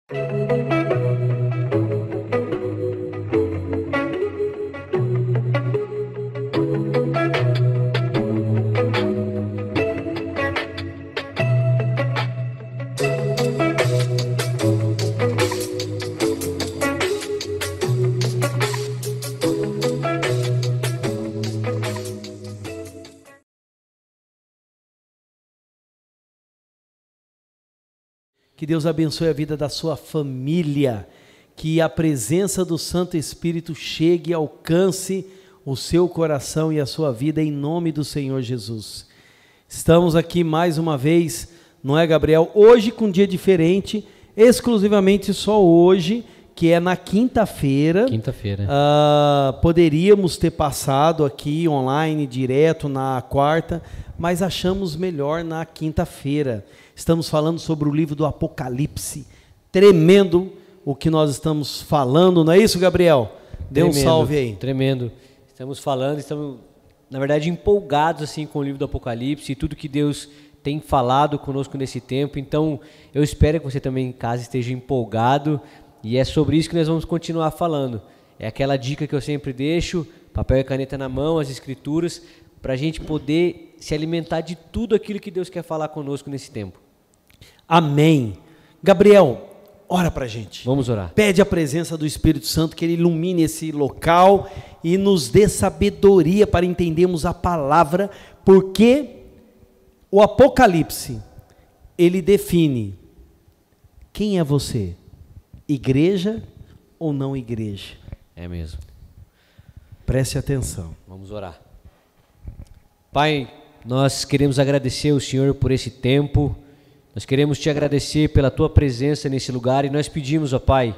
Que Deus abençoe a vida da sua família, que a presença do Santo Espírito chegue e alcance o seu coração e a sua vida em nome do Senhor Jesus. Estamos aqui mais uma vez, não é, Gabriel? Hoje com um dia diferente, exclusivamente só hoje, que é na quinta-feira. Quinta-feira. Poderíamos ter passado aqui online, direto na quarta, mas achamos melhor na quinta-feira. Estamos falando sobre o livro do Apocalipse. Tremendo o que nós estamos falando, não é isso, Gabriel? Dê um salve aí. Tremendo. Estamos falando, estamos, na verdade, empolgados assim, com o livro do Apocalipse e tudo que Deus tem falado conosco nesse tempo. Então, eu espero que você também em casa esteja empolgado. E é sobre isso que nós vamos continuar falando. É aquela dica que eu sempre deixo, papel e caneta na mão, as escrituras, para a gente poder se alimentar de tudo aquilo que Deus quer falar conosco nesse tempo. Amém. Gabriel, ora para a gente. Vamos orar. Pede a presença do Espírito Santo, que Ele ilumine esse local e nos dê sabedoria para entendermos a palavra, porque o Apocalipse, ele define quem é você, igreja ou não igreja. É mesmo. Preste atenção. Vamos orar. Pai, nós queremos agradecer ao Senhor por esse tempo. Nós queremos te agradecer pela tua presença nesse lugar e nós pedimos, ó Pai,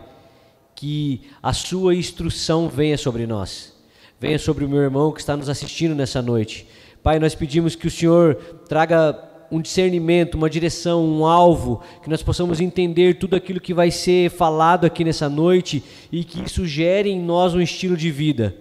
que a sua instrução venha sobre nós. Venha sobre o meu irmão que está nos assistindo nessa noite. Pai, nós pedimos que o Senhor traga um discernimento, uma direção, um alvo, que nós possamos entender tudo aquilo que vai ser falado aqui nessa noite e que isso gere em nós um estilo de vida.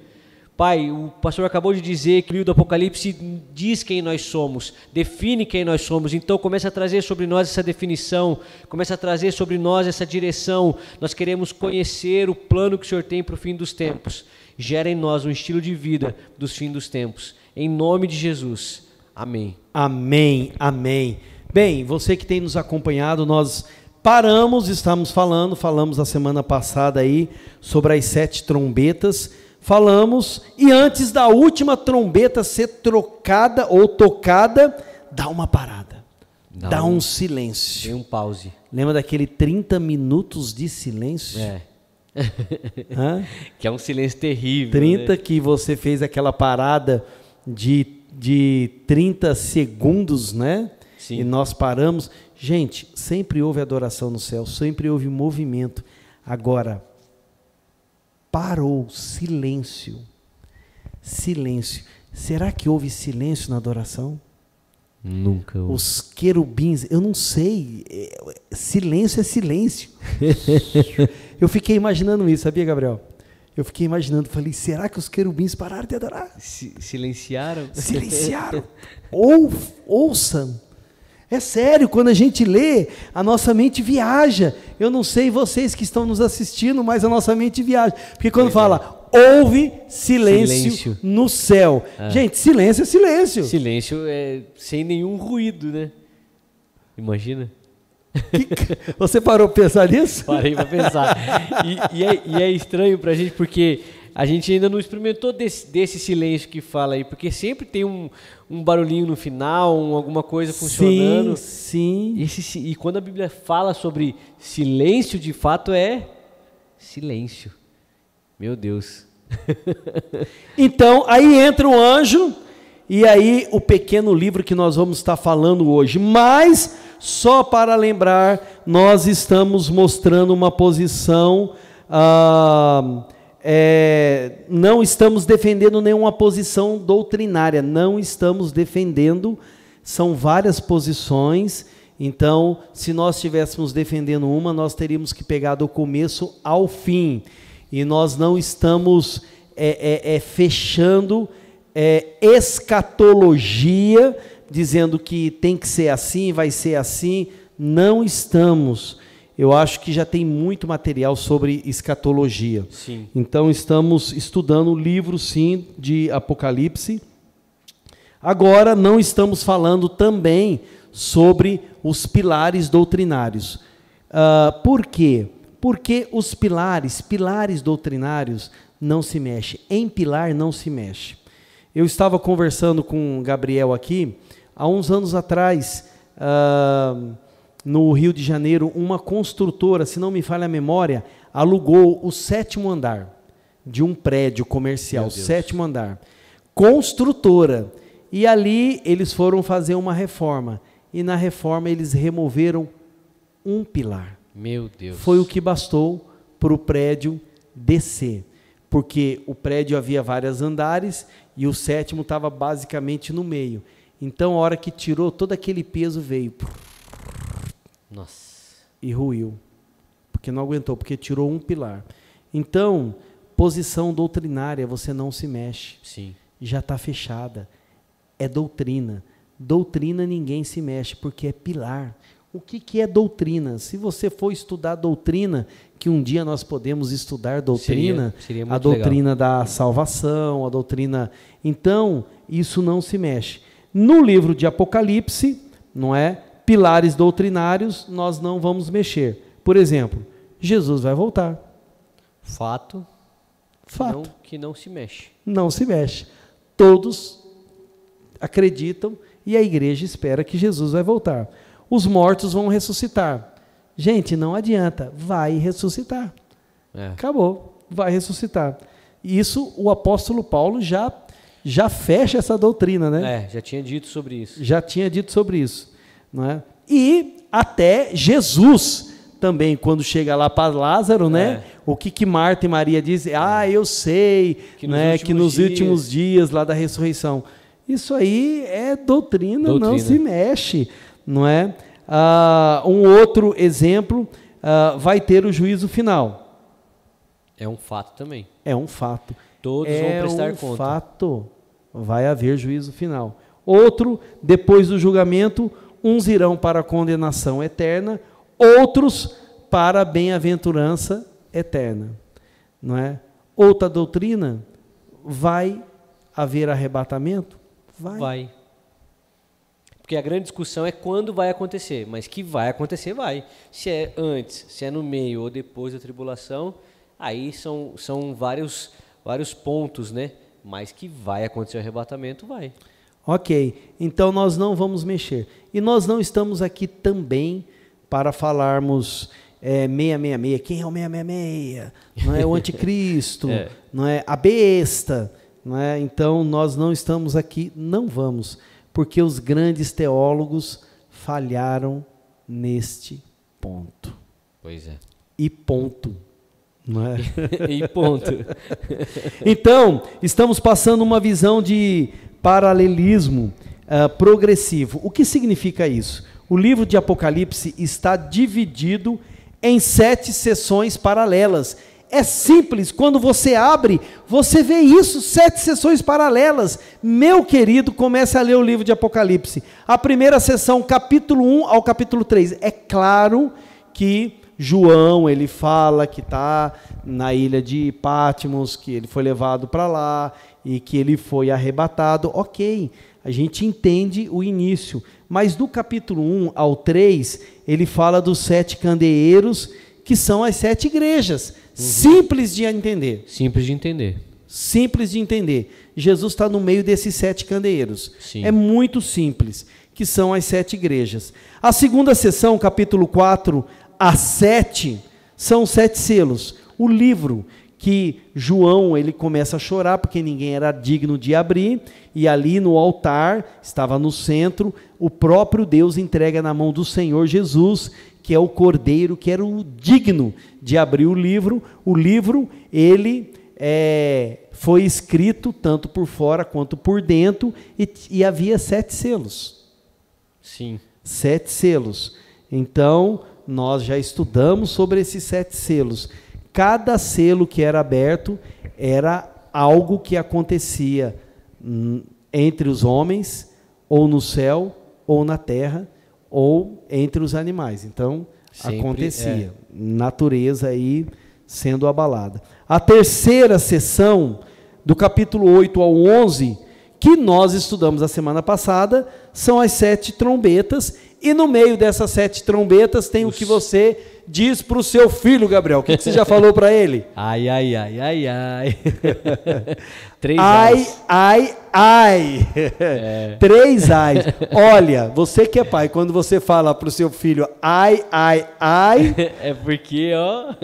Pai, o pastor acabou de dizer que o livro do Apocalipse diz quem nós somos, define quem nós somos, então começa a trazer sobre nós essa definição, começa a trazer sobre nós essa direção. Nós queremos conhecer o plano que o Senhor tem para o fim dos tempos. Gera em nós um estilo de vida dos fins dos tempos. Em nome de Jesus. Amém. Amém, amém. Bem, você que tem nos acompanhado, nós estamos falamos a semana passada aí sobre as 7 trombetas, falamos, e antes da última trombeta ser trocada ou tocada, dá uma parada, dá um silêncio. Tem um pause. Lembra daquele 30 minutos de silêncio? É. Que é um silêncio terrível. 30 né? Que você fez aquela parada de 30 segundos, né? Sim. E nós paramos. Gente, sempre houve adoração no céu, sempre houve movimento. Agora, parou, silêncio. Silêncio. Será que houve silêncio na adoração? Nunca houve. Os querubins, eu não sei. Silêncio é silêncio. Eu fiquei imaginando isso, sabia, Gabriel? Eu fiquei imaginando, falei, será que os querubins pararam de adorar? Silenciaram? Silenciaram. Ouçam. É sério, quando a gente lê, a nossa mente viaja. Eu não sei vocês que estão nos assistindo, mas a nossa mente viaja. Porque quando fala, houve silêncio no céu. Gente, silêncio é silêncio. Silêncio é sem nenhum ruído, né? Imagina. Você parou para pensar nisso? Parei para pensar. E é estranho para a gente, porque a gente ainda não experimentou desse silêncio que fala aí, porque sempre tem um barulhinho no final, alguma coisa funcionando. Sim. E quando a Bíblia fala sobre silêncio, de fato é silêncio. Meu Deus. Então, aí entra o anjo, e aí o pequeno livro que nós vamos estar falando hoje. Mas, só para lembrar, nós estamos mostrando uma posição... não estamos defendendo nenhuma posição doutrinária, não estamos defendendo, são várias posições. Então, se nós estivéssemos defendendo uma, nós teríamos que pegar do começo ao fim, e nós não estamos fechando escatologia, dizendo que tem que ser assim, vai ser assim, não estamos. eu acho que já tem muito material sobre escatologia. Sim. Então estamos estudando o livro, sim, de Apocalipse. Agora não estamos falando também sobre os pilares doutrinários. Por quê? Porque os pilares doutrinários não se mexem. Em pilar não se mexe. Eu estava conversando com o Gabriel aqui, há uns anos atrás, no Rio de Janeiro, uma construtora, se não me falha a memória, alugou o 7º andar de um prédio comercial, 7º andar. Construtora. E ali eles foram fazer uma reforma. E na reforma eles removeram um pilar. Meu Deus. Foi o que bastou para o prédio descer. Porque o prédio havia vários andares e o 7º estava basicamente no meio. Então, a hora que tirou, todo aquele peso veio. Nossa. E ruiu. Porque não aguentou, porque tirou um pilar. Então, posição doutrinária, você não se mexe. Sim. Já está fechada. É doutrina. Doutrina ninguém se mexe, porque é pilar. O que é doutrina? Se você for estudar doutrina, que um dia nós podemos estudar doutrina, seria muito a doutrina legal. da salvação, a doutrina... Então, isso não se mexe. No livro de Apocalipse, não é? Pilares doutrinários, nós não vamos mexer. Por exemplo, Jesus vai voltar. Fato. Que não se mexe. Não se mexe. Todos acreditam e a igreja espera que Jesus vai voltar. Os mortos vão ressuscitar. Gente, não adianta, vai ressuscitar. Acabou, vai ressuscitar. Isso o apóstolo Paulo já fecha essa doutrina, né? Já tinha dito sobre isso. Já tinha dito sobre isso. Não é? E até Jesus também, quando chega lá para Lázaro, né? O que Marta e Maria dizem? Eu sei que nos últimos dias lá da ressurreição. Isso aí é doutrina. Não se mexe, não é? Um outro exemplo, vai ter o juízo final. É um fato também. É um fato. Todos vão prestar conta. É um fato. Vai haver juízo final. Outro, depois do julgamento, uns irão para a condenação eterna, outros para a bem-aventurança eterna. Não é? Outra doutrina, vai haver arrebatamento? Vai. Porque a grande discussão é quando vai acontecer, mas que vai acontecer, vai. Se é antes, se é no meio ou depois da tribulação, aí são vários pontos, né? Mas que vai acontecer o arrebatamento, vai. Ok, então nós não vamos mexer. E nós não estamos aqui também para falarmos 666. Quem é o 666? Não é o anticristo, não é a besta. Não é? Então nós não estamos aqui, não vamos, porque os grandes teólogos falharam neste ponto. Pois é. E ponto. Não é? E ponto. Então, estamos passando uma visão de paralelismo progressivo. O que significa isso? O livro de Apocalipse está dividido em 7 sessões paralelas. É simples, quando você abre, você vê isso, 7 sessões paralelas. Meu querido, comece a ler o livro de Apocalipse. A primeira sessão, capítulo 1 ao capítulo 3. É claro que João, ele fala que está na ilha de Patmos, que ele foi levado para lá e que ele foi arrebatado. Ok, a gente entende o início. Mas do capítulo 1 ao 3, ele fala dos 7 candeeiros, que são as 7 igrejas. Simples de entender. Simples de entender. Simples de entender. Jesus está no meio desses 7 candeeiros. Sim. É muito simples, que são as 7 igrejas. A segunda sessão, capítulo 4 a 7, são 7 selos. O livro que João, ele começa a chorar, porque ninguém era digno de abrir, e ali no altar, estava no centro, o próprio Deus entrega na mão do Senhor Jesus, que é o Cordeiro, que era o digno de abrir o livro. O livro, ele foi escrito tanto por fora quanto por dentro, e havia 7 selos. Sim. 7 selos. Então, nós já estudamos sobre esses 7 selos. Cada selo que era aberto era algo que acontecia entre os homens, ou no céu, ou na terra, ou entre os animais. Então, Sempre, acontecia. Natureza aí sendo abalada. A terceira sessão, do capítulo 8 ao 11, que nós estudamos a semana passada, são as 7 trombetas, e no meio dessas 7 trombetas tem o que você diz para o seu filho, Gabriel. O que você já falou para ele? Ai, ai, ai, ai, ai. 3 ai. 3 ais. Olha, você que é pai, quando você fala para o seu filho ai, é porque, ó...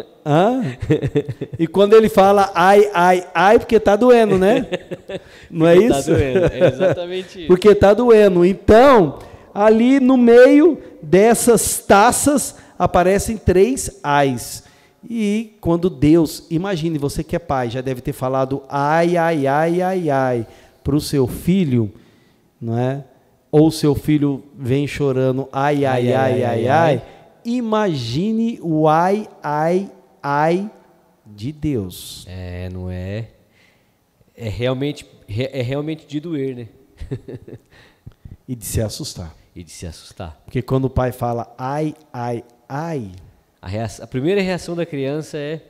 E quando ele fala ai, porque tá doendo, né? Não é isso? Tá doendo, é exatamente isso. Porque tá doendo. Então, ali no meio dessas taças aparecem 3 ais. E quando Deus, imagine, você que é pai, já deve ter falado ai para o seu filho, não é? Ou seu filho vem chorando ai. Imagine o ai de Deus. Não é? É realmente de doer, né? E de se assustar. Porque quando o pai fala ai, a primeira reação da criança é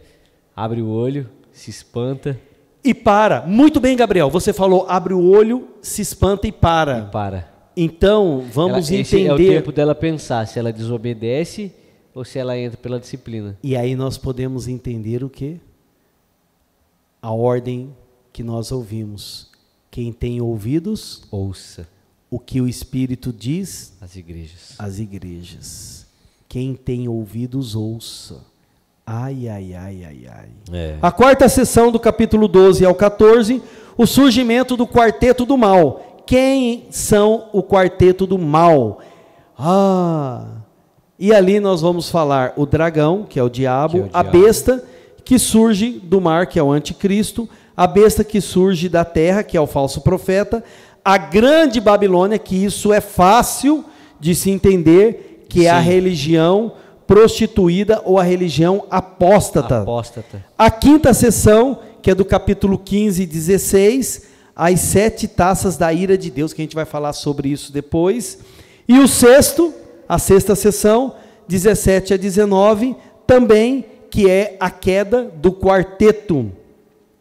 abre o olho, se espanta. E para. Muito bem, Gabriel. Você falou abre o olho, se espanta e para. Então, vamos entender. Esse é o tempo dela pensar se ela desobedece ou se ela entra pela disciplina. E aí nós podemos entender o quê? A ordem que nós ouvimos. Quem tem ouvidos, ouça o que o Espírito diz às igrejas. Quem tem ouvidos, ouça. Ai. A quarta sessão do capítulo 12 ao 14, o surgimento do quarteto do mal. Quem são o quarteto do mal? E ali nós vamos falar o dragão, que é o diabo, a besta que surge do mar, que é o anticristo, a besta que surge da terra, que é o falso profeta, a grande Babilônia, que isso é fácil de se entender, que é a religião prostituída ou a religião apóstata. A quinta sessão, que é do capítulo 15 e 16, as 7 taças da ira de Deus, que a gente vai falar sobre isso depois. E o sexto, a sexta sessão, 17 a 19, também, que é a queda do quarteto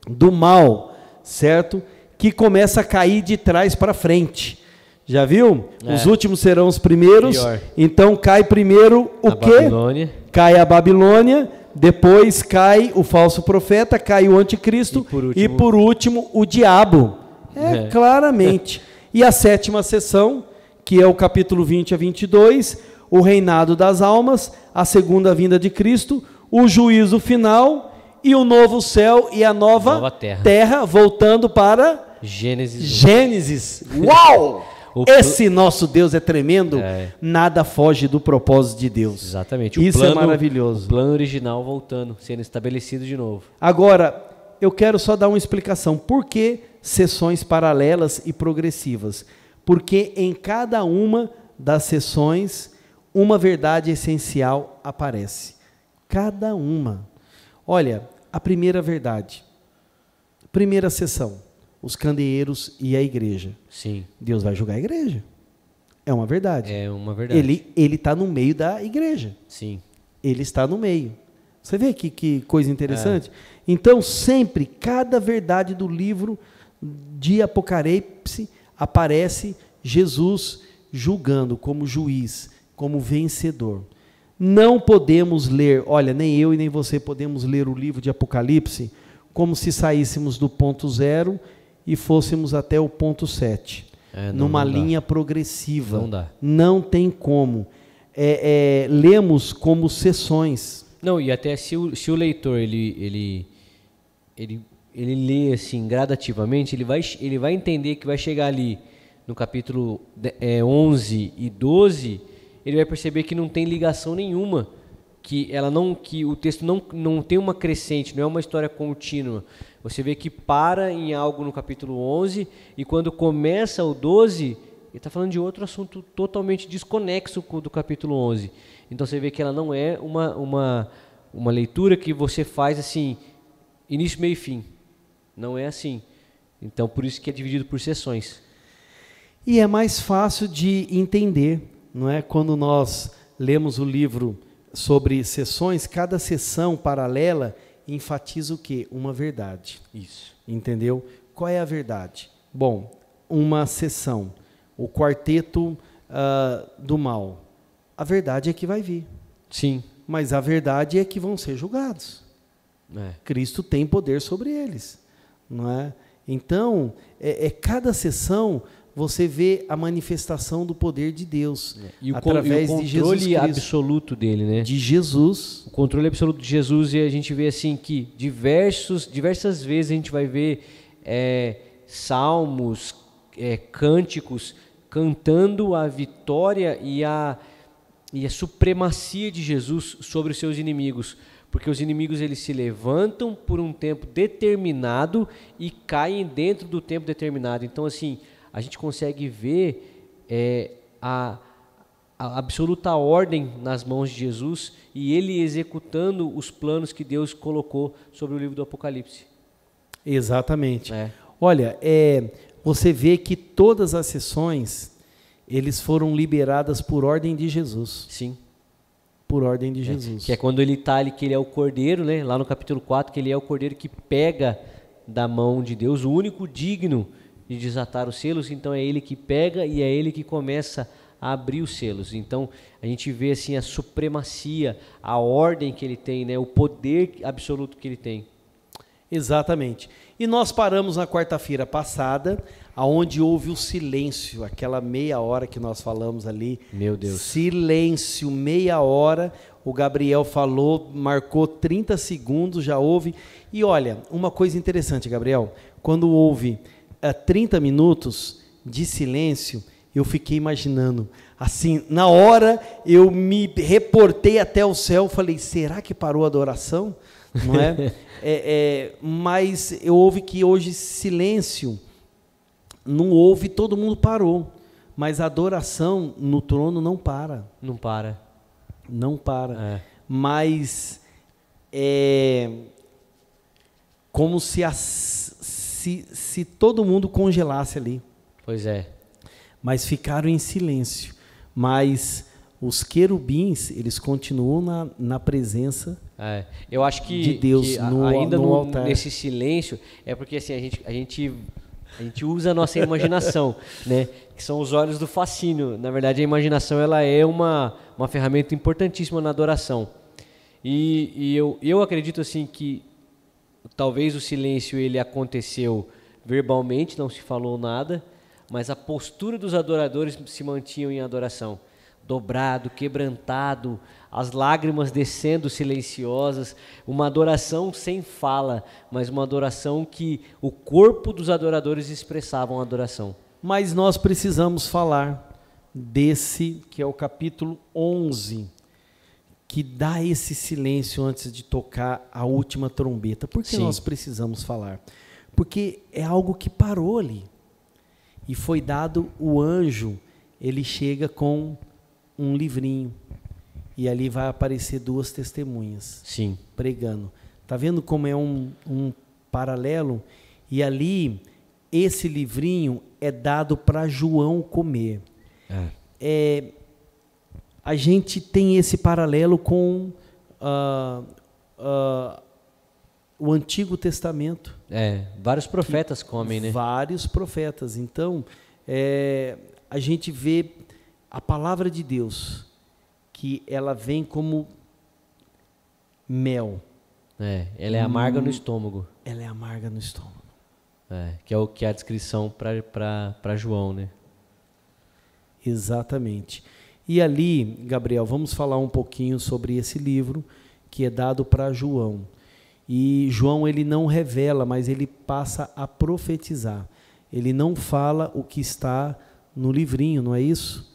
do mal, certo? Que começa a cair de trás para frente. Já viu? Os últimos serão os primeiros. Pior. Então cai primeiro o quê? Babilônia. Cai a Babilônia, depois cai o falso profeta, cai o anticristo e por último o diabo. Claramente. E a sétima sessão, que é o capítulo 20 a 22, o reinado das almas, a segunda vinda de Cristo, o juízo final e o novo céu e a nova terra, voltando para Gênesis. Uau! Esse nosso Deus é tremendo, nada foge do propósito de Deus. Exatamente. Isso é maravilhoso. O plano original voltando, sendo estabelecido de novo. Agora, eu quero só dar uma explicação. Por que sessões paralelas e progressivas? Porque em cada uma das sessões, uma verdade essencial aparece. Cada uma. Olha, a primeira verdade. Primeira sessão. Os candeeiros e a igreja. Sim. Deus vai julgar a igreja. É uma verdade. É uma verdade. Ele está no meio da igreja. Sim. Ele está no meio. Você vê que coisa interessante? Então, sempre, cada verdade do livro de Apocalipse, aparece Jesus julgando como juiz, como vencedor. Não podemos ler, olha, nem eu e nem você podemos ler o livro de Apocalipse como se saíssemos do ponto 0 e fôssemos até o ponto 7, numa linha progressiva. Não dá. Não tem como. Lemos como sessões. Não, e até se o leitor ele lê assim gradativamente, ele vai entender que vai chegar ali no capítulo 11 e 12, ele vai perceber que não tem ligação nenhuma, que o texto não tem uma crescente, não é uma história contínua. Você vê que para em algo no capítulo 11 e quando começa o 12, ele está falando de outro assunto totalmente desconexo do capítulo 11. Então você vê que ela não é uma leitura que você faz assim, início, meio e fim. Não é assim. Então por isso que é dividido por sessões. E é mais fácil de entender, não é? Quando nós lemos o livro sobre sessões, cada sessão paralela enfatiza o quê? Uma verdade. Isso. Entendeu? Qual é a verdade? Bom, uma sessão, o quarteto do mal. A verdade é que vai vir. Sim. Mas a verdade é que vão ser julgados. Cristo tem poder sobre eles. Não é? Então, cada sessão você vê a manifestação do poder de Deus através de Jesus Cristo. O controle absoluto dele, né? De Jesus. O controle absoluto de Jesus, e a gente vê assim que diversas vezes a gente vai ver salmos, cânticos, cantando a vitória e a supremacia de Jesus sobre os seus inimigos. Porque os inimigos eles se levantam por um tempo determinado e caem dentro do tempo determinado. Então, assim, a gente consegue ver a absoluta ordem nas mãos de Jesus e ele executando os planos que Deus colocou sobre o livro do Apocalipse. Exatamente. Olha, você vê que todas as sessões eles foram liberadas por ordem de Jesus. Sim. Por ordem de Jesus. Que é quando ele está ali, que ele é o cordeiro, né? Lá no capítulo 4, que ele é o cordeiro que pega da mão de Deus, o único digno de desatar os selos. Então é ele que pega e é ele que começa a abrir os selos. Então a gente vê assim a supremacia, a ordem que ele tem, né? O poder absoluto que ele tem. Exatamente. E nós paramos na quarta-feira passada, aonde houve o silêncio, aquela meia hora que nós falamos ali. Meu Deus. Silêncio, meia hora. O Gabriel falou, marcou 30 segundos, já houve. E olha, uma coisa interessante, Gabriel, quando houve 30 minutos de silêncio, eu fiquei imaginando, assim, na hora eu me reportei até o céu, falei, será que parou a adoração? Não é? Mas eu ouvi que hoje silêncio, não houve, todo mundo parou, mas a adoração no trono não para. Não para. Não para. Mas como se todo mundo congelasse ali. Pois é. Mas ficaram em silêncio. Mas os querubins, eles continuam na presença eu acho que, de Deus que ainda no altar. Nesse silêncio, é porque assim, a gente usa a nossa imaginação, né? Que são os olhos do fascínio. Na verdade, a imaginação ela é uma ferramenta importantíssima na adoração. E eu acredito assim que talvez o silêncio ele aconteceu verbalmente, não se falou nada, mas a postura dos adoradores se mantinham em adoração. Dobrado, quebrantado, as lágrimas descendo silenciosas, uma adoração sem fala, mas uma adoração que o corpo dos adoradores expressavam a adoração. Mas nós precisamos falar desse, que é o capítulo 11, que dá esse silêncio antes de tocar a última trombeta. Por que nós precisamos falar? Porque é algo que parou ali. E foi dado o anjo, ele chega com um livrinho. E ali vai aparecer duas testemunhas. Sim. Pregando. Tá vendo como é um paralelo? E ali, esse livrinho é dado para João comer. A gente tem esse paralelo com o Antigo Testamento. Vários profetas comem, né? Vários profetas. Então, a gente vê a palavra de Deus, que ela vem como mel. Ela é amarga no estômago. Ela é amarga no estômago. Que é o que é a descrição para João, né? Exatamente. E ali, Gabriel, vamos falar um pouquinho sobre esse livro que é dado para João. E João, ele não revela, mas ele passa a profetizar. Ele não fala o que está no livrinho, não é isso?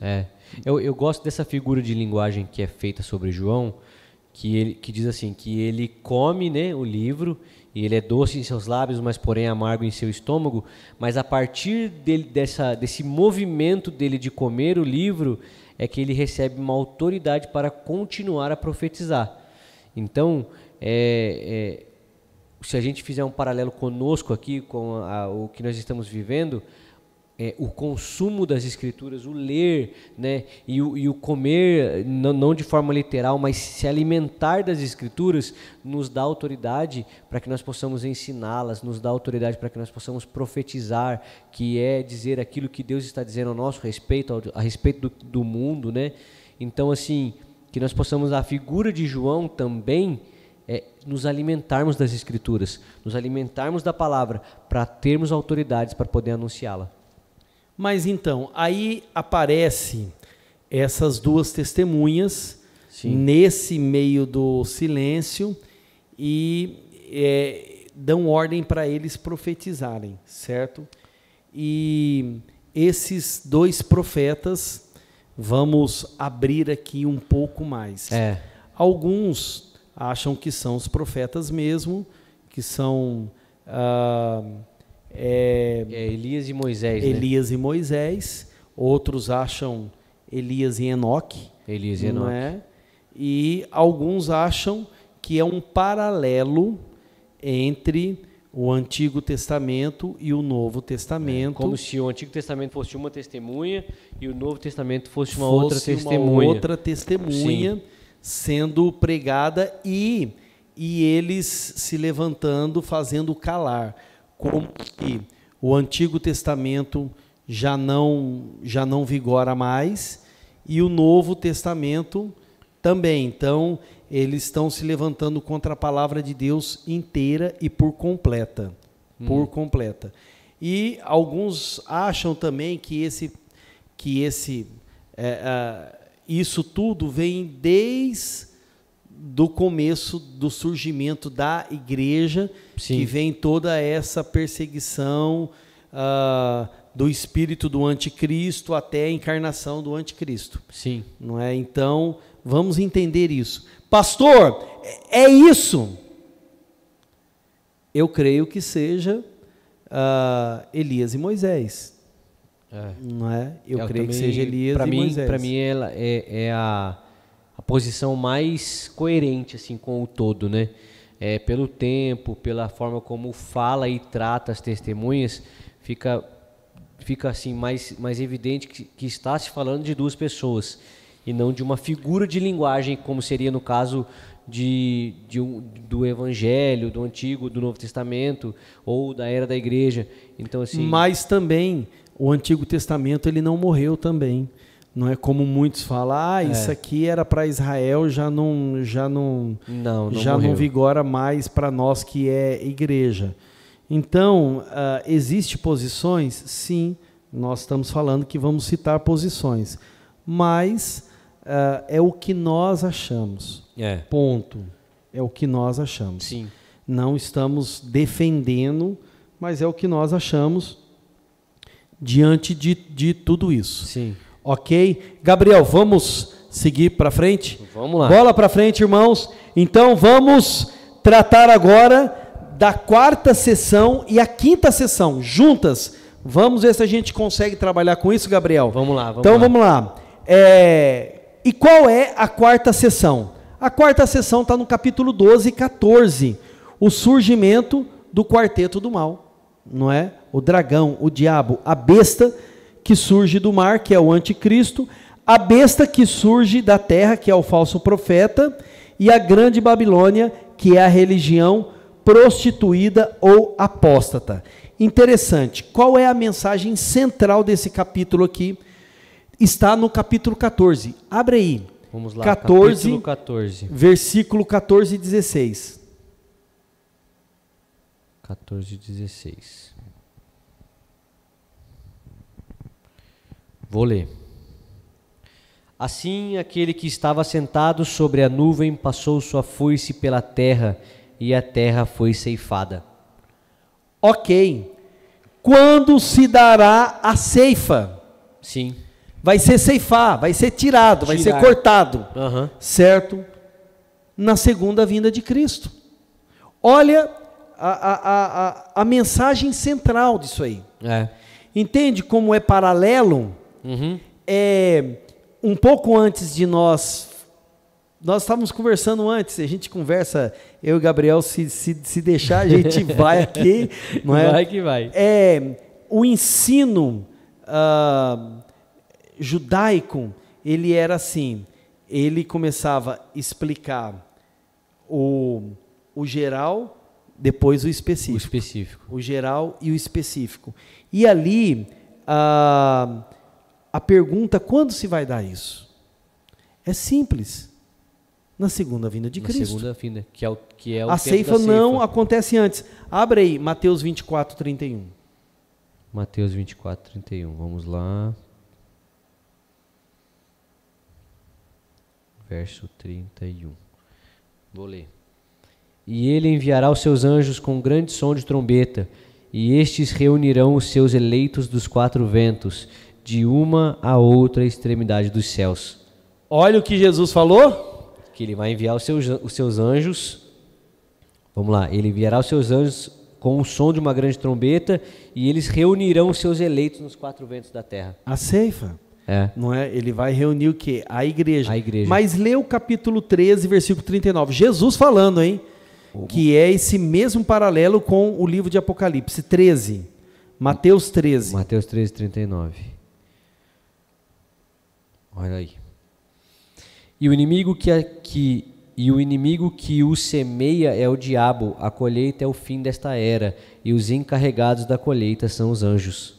Eu gosto dessa figura de linguagem que é feita sobre João, que diz assim, que ele come, né, o livro, e ele é doce em seus lábios, mas porém amargo em seu estômago, mas a partir desse movimento dele de comer o livro, é que ele recebe uma autoridade para continuar a profetizar. Então, se a gente fizer um paralelo conosco aqui, com o que nós estamos vivendo, o consumo das Escrituras, o ler, né, e o comer, não de forma literal, mas se alimentar das Escrituras, nos dá autoridade para que nós possamos ensiná-las, nos dá autoridade para que nós possamos profetizar, que é dizer aquilo que Deus está dizendo a nosso respeito, a respeito do mundo, né? Então, assim, que nós possamos, a figura de João também, nos alimentarmos das Escrituras, nos alimentarmos da palavra, para termos autoridades para poder anunciá-la. Mas então, aí aparece essas duas testemunhas, sim, nesse meio do silêncio e dão ordem para eles profetizarem, certo? E esses dois profetas, vamos abrir aqui um pouco mais. Alguns acham que são os profetas mesmo, que são... Elias e Moisés. Elias, né? E Moisés. Outros acham Elias e Enoque. Elias e Enoque. É? E alguns acham que é um paralelo entre o Antigo Testamento e o Novo Testamento. Como se o Antigo Testamento fosse uma testemunha e o Novo Testamento fosse uma outra testemunha. Uma outra testemunha, sim, sendo pregada e eles se levantando, fazendo calar. Como que o Antigo Testamento já não vigora mais e o Novo Testamento também. Então, eles estão se levantando contra a palavra de Deus inteira e por completa. Por completa. E alguns acham também que isso tudo vem desde do começo do surgimento da igreja, sim, que vem toda essa perseguição do espírito do anticristo até a encarnação do anticristo. Sim. Não é? Então, vamos entender isso. Pastor, é isso? Eu creio que seja Elias e Moisés. Não é? Eu creio que seja Elias e Moisés. Para mim, ela é a posição mais coerente assim com o todo, né? Pelo tempo, pela forma como fala e trata as testemunhas, fica assim mais evidente que está se falando de duas pessoas e não de uma figura de linguagem, como seria no caso do Evangelho, do Antigo, do Novo Testamento ou da era da Igreja. Então, assim, mas também o Antigo Testamento ele não morreu também. Não é como muitos falam, isso aqui era para Israel, já não vigora mais para nós que é igreja. Então, existe posições? Sim, nós estamos falando que vamos citar posições, mas é o que nós achamos. Ponto. É o que nós achamos. Sim. Não estamos defendendo, mas é o que nós achamos diante de tudo isso. Sim. Ok? Gabriel, vamos seguir para frente? Vamos lá. Bola para frente, irmãos. Então, vamos tratar agora da quarta sessão e a quinta sessão, juntas. Vamos ver se a gente consegue trabalhar com isso, Gabriel. Vamos lá. Vamos lá. E qual é a quarta sessão? A quarta sessão está no capítulo 12 e 14. O surgimento do quarteto do mal. Não é? O dragão, o diabo, a besta que surge do mar, que é o anticristo, a besta que surge da terra, que é o falso profeta, e a grande Babilônia, que é a religião prostituída ou apóstata. Interessante, qual é a mensagem central desse capítulo aqui? Está no capítulo 14. Abre aí. Vamos lá, 14, capítulo 14. Versículo 14 e 16. 14 e 16. Vou ler. Assim, aquele que estava sentado sobre a nuvem passou sua foice pela terra, e a terra foi ceifada. Ok. Quando se dará a ceifa? Sim. Vai ser ceifar, vai ser tirado, vai ser cortado. Certo? Na segunda vinda de Cristo. Olha a mensagem central disso aí. Entende como é paralelo? Um pouco antes de nós estávamos conversando antes, a gente conversa, eu e o Gabriel, se deixar, a gente vai aqui, não é? Vai que vai. O ensino judaico, ele era assim, ele começava a explicar o geral, depois o específico. O específico. O geral e o específico. E ali, a pergunta, quando se vai dar isso? É simples. Na segunda vinda de Cristo. Na segunda vinda, que é o a tempo ceifa da ceifa. não acontece antes. Abre aí, Mateus 24, 31. Mateus 24, 31. Vamos lá. Verso 31. Vou ler. E ele enviará os seus anjos com grande som de trombeta, e estes reunirão os seus eleitos dos quatro ventos, de uma a outra extremidade dos céus. Olha o que Jesus falou. Que ele vai enviar os seus anjos. Vamos lá. Ele enviará os seus anjos com o som de uma grande trombeta, e eles reunirão os seus eleitos nos quatro ventos da terra. A ceifa. É. Não é? Ele vai reunir o quê? A igreja. A igreja. Mas lê o capítulo 13, versículo 39. Jesus falando, hein? Que é esse mesmo paralelo com o livro de Apocalipse 13. Mateus 13. Mateus 13, 39. Olha aí. E o inimigo que o semeia é o diabo, a colheita é o fim desta era, e os encarregados da colheita são os anjos.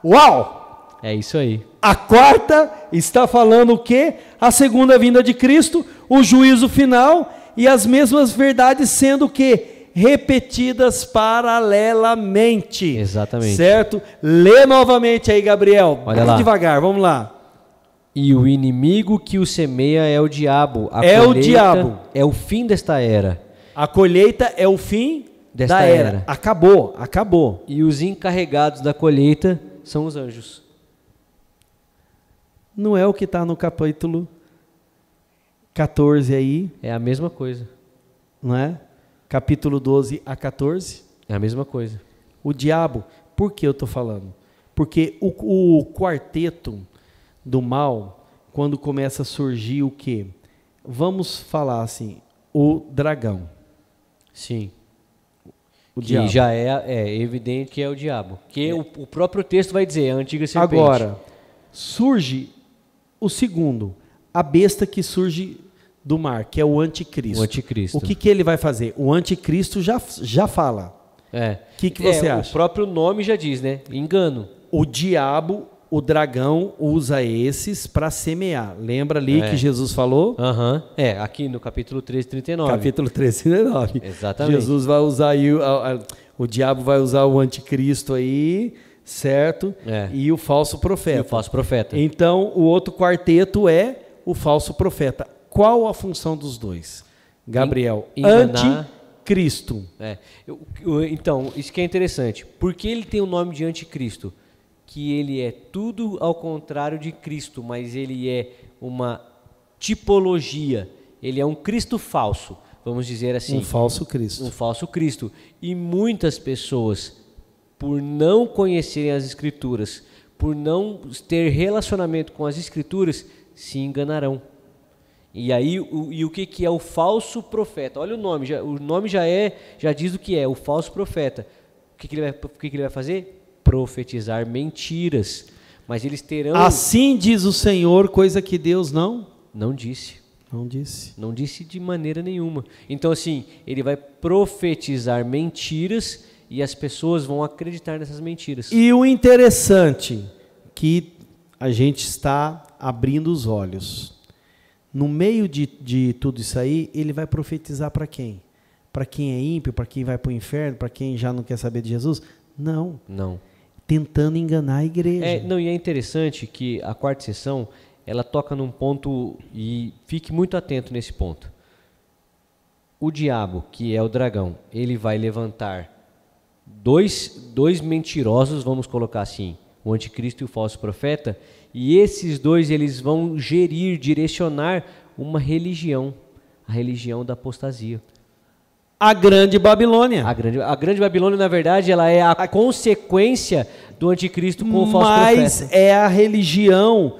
Uau! É isso aí. A quarta está falando o quê? A segunda vinda de Cristo, o juízo final e as mesmas verdades sendo o quê? Repetidas paralelamente. Exatamente. Certo? Lê novamente aí, Gabriel. Olha lá. Devagar, vamos lá. E o inimigo que o semeia é o diabo. É o diabo. É o fim desta era. A colheita é o fim Desta da era. era. Acabou. E os encarregados da colheita são os anjos. Não é o que está no capítulo 14 aí, É a mesma coisa. não é? Capítulo 12 a 14. É a mesma coisa. O diabo, por que eu estou falando? Porque o quarteto do mal, quando começa a surgir o quê? Vamos falar assim, o dragão. Sim. O Que diabo. já é evidente que é o diabo. Que o próprio texto vai dizer, a antiga serpente. Agora, surge o segundo, a besta que surge do mar, que é o anticristo. O anticristo. O que ele vai fazer? O anticristo já fala. É. O que você acha? O próprio nome já diz, né? Engano. O diabo, o dragão, usa esses para semear. Lembra ali que Jesus falou? Aham. Aqui no capítulo 13, 39. Capítulo 13, 39. Exatamente. Jesus vai usar aí, o diabo vai usar o anticristo aí, certo? E o falso profeta. E o falso profeta. Então, o outro quarteto é o falso profeta. Qual a função dos dois? Gabriel, enganar. Anticristo. Então, isso que é interessante. Por que ele tem o nome de anticristo? Que ele é tudo ao contrário de Cristo, mas ele é uma tipologia. Ele é um Cristo falso, vamos dizer assim. Um falso Cristo. Um falso Cristo. E muitas pessoas, por não conhecerem as Escrituras, por não ter relacionamento com as Escrituras, se enganarão. E aí, o que é o falso profeta? Olha o nome já diz o que é, o falso profeta. O que ele vai fazer? Profetizar mentiras. Mas eles terão... Assim diz o Senhor, coisa que Deus não disse. Não disse. Não disse de maneira nenhuma. Então, assim, ele vai profetizar mentiras e as pessoas vão acreditar nessas mentiras. E o interessante que a gente está abrindo os olhos. No meio de tudo isso aí, ele vai profetizar para quem? Para quem é ímpio, para quem vai para o inferno, para quem já não quer saber de Jesus? Não. Tentando enganar a igreja. E é interessante que a quarta sessão, ela toca num ponto, e fique muito atento nesse ponto. O diabo, que é o dragão, ele vai levantar dois mentirosos, vamos colocar assim, o anticristo e o falso profeta, e esses dois eles vão direcionar uma religião, a religião da apostasia. A Grande Babilônia. A Grande Babilônia, na verdade, ela é a consequência do anticristo com o falso profeta. Mas é a religião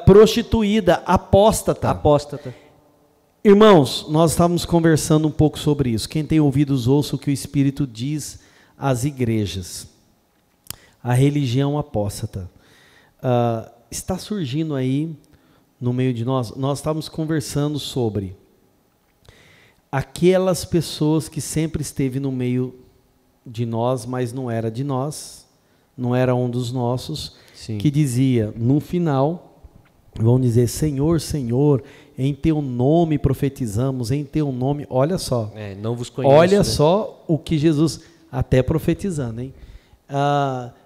prostituída, apóstata. Irmãos, nós estávamos conversando um pouco sobre isso. Quem tem ouvidos, ouça o que o Espírito diz às igrejas. a religião apóstata. Está surgindo aí no meio de nós. Nós estávamos conversando sobre aquelas pessoas que sempre esteve no meio de nós, mas não era de nós, não era um dos nossos, Sim. que dizia, no final, vão dizer, Senhor, Senhor, em teu nome profetizamos, em teu nome, olha só. Não vos conheço. Olha, né? só o que Jesus, até profetizando, hein?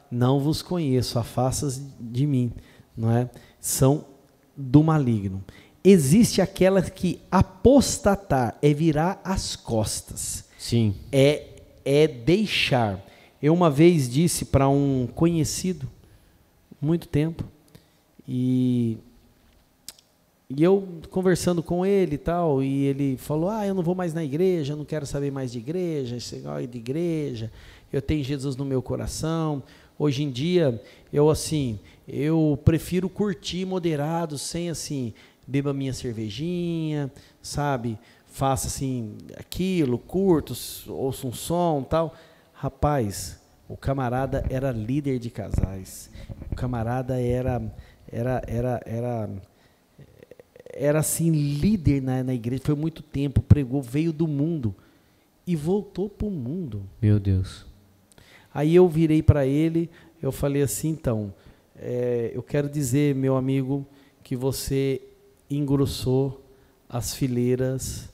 Não vos conheço, afastas de mim, não é? São do maligno. Existe aquela que apostatar, é virar as costas. Sim. É deixar. Eu uma vez disse para um conhecido, muito tempo, e eu conversando com ele e tal, e ele falou, eu não vou mais na igreja, eu não quero saber mais de igreja, esse negócio de igreja, eu tenho Jesus no meu coração. Hoje em dia, eu prefiro curtir moderado, sem assim, beba minha cervejinha, sabe, faça assim, aquilo, curto, ouça um som, tal. Rapaz, o camarada era líder de casais, o camarada era assim, líder na igreja, foi muito tempo, pregou, veio do mundo e voltou para o mundo. Meu Deus. Aí eu virei para ele, eu falei assim, então, eu quero dizer, meu amigo, que você engrossou as fileiras